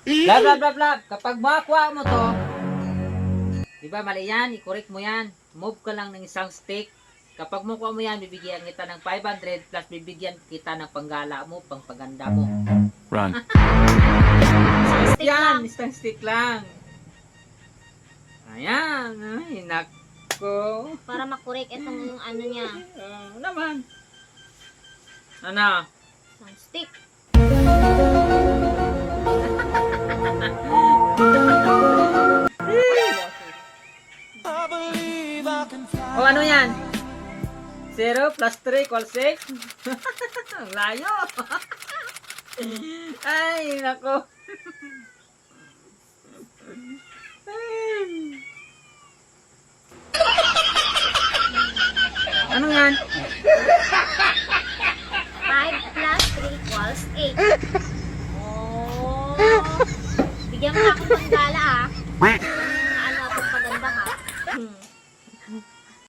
Blah, blah, blah, blah. Kapag makuha mo to, di ba mali yan? I-correct mo yan. Move ka lang ng isang stick. Kapag makuha mo yan, bibigyan kita ng 500 plus bibigyan kita ng panggala mo, pangpaganda mo. Run. Isang stick Yan, lang. isang stick lang. Ayan, ay, nako. Para makorek itong yung ano niya. Naman. Ano? Isang stick. O ano yan? 0 plus 3 equals 6? Ang layo. Ay, nako. Ano yan? 5 plus 3 equals 8. Oh. Bigyan mo ako ng gala ah. Ano itong paganda ha.